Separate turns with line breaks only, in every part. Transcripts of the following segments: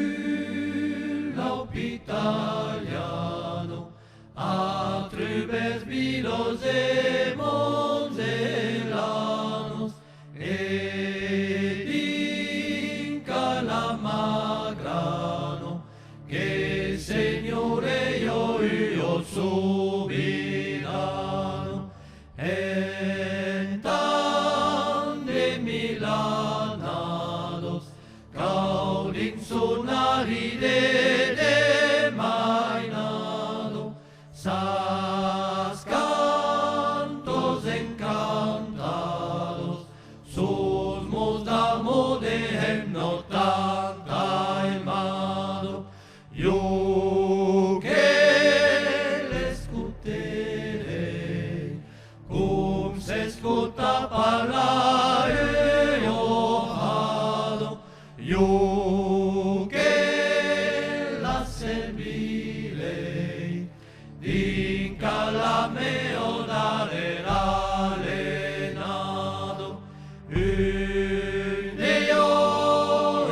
L'Espulaup italiano, atribes vilos e monzelanos, ed inca la magrano, che Signore io soberano, en tan de milanados, caudin sonari de mainado, sas cantos encantados, sus mos de himno tan taimado, yo que le escuteré, cum se escuta parlare ojado, yo que la serviré, dinca la meo dare alenado, Dio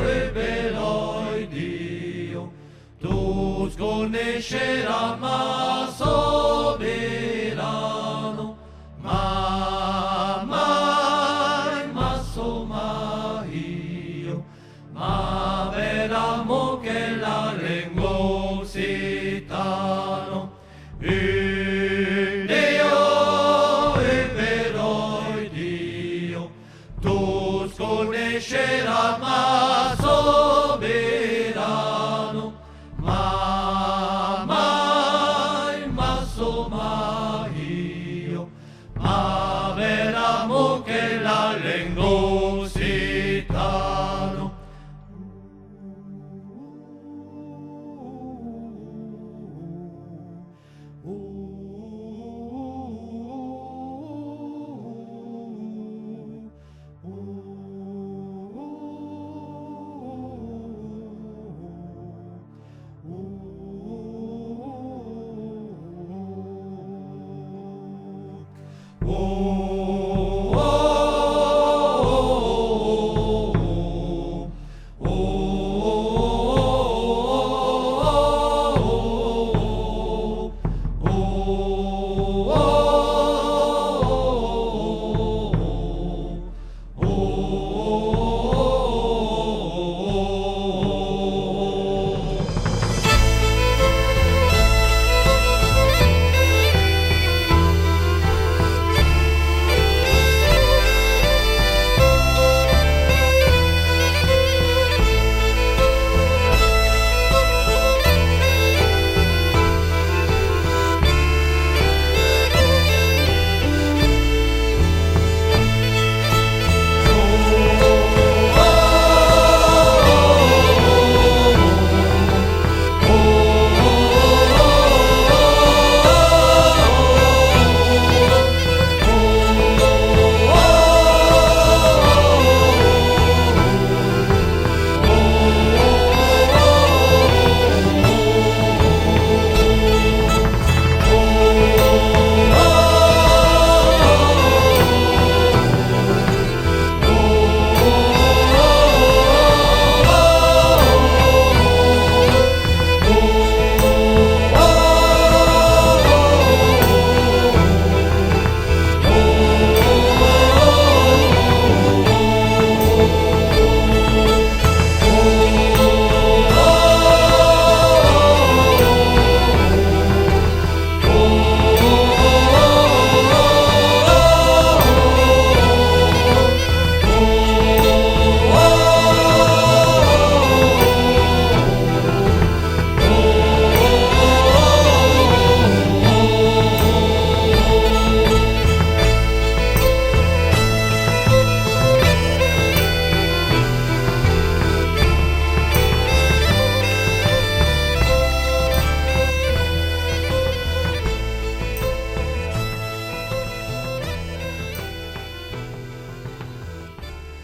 riveloi Dio, tus conoscerà ma soberano, ma mai ma io, ma veramo che la lingua citano, Dio riveloi Dio, tus conoscerà ma soberano, ma mai ma io, ma veramo che la lingua citano. Oh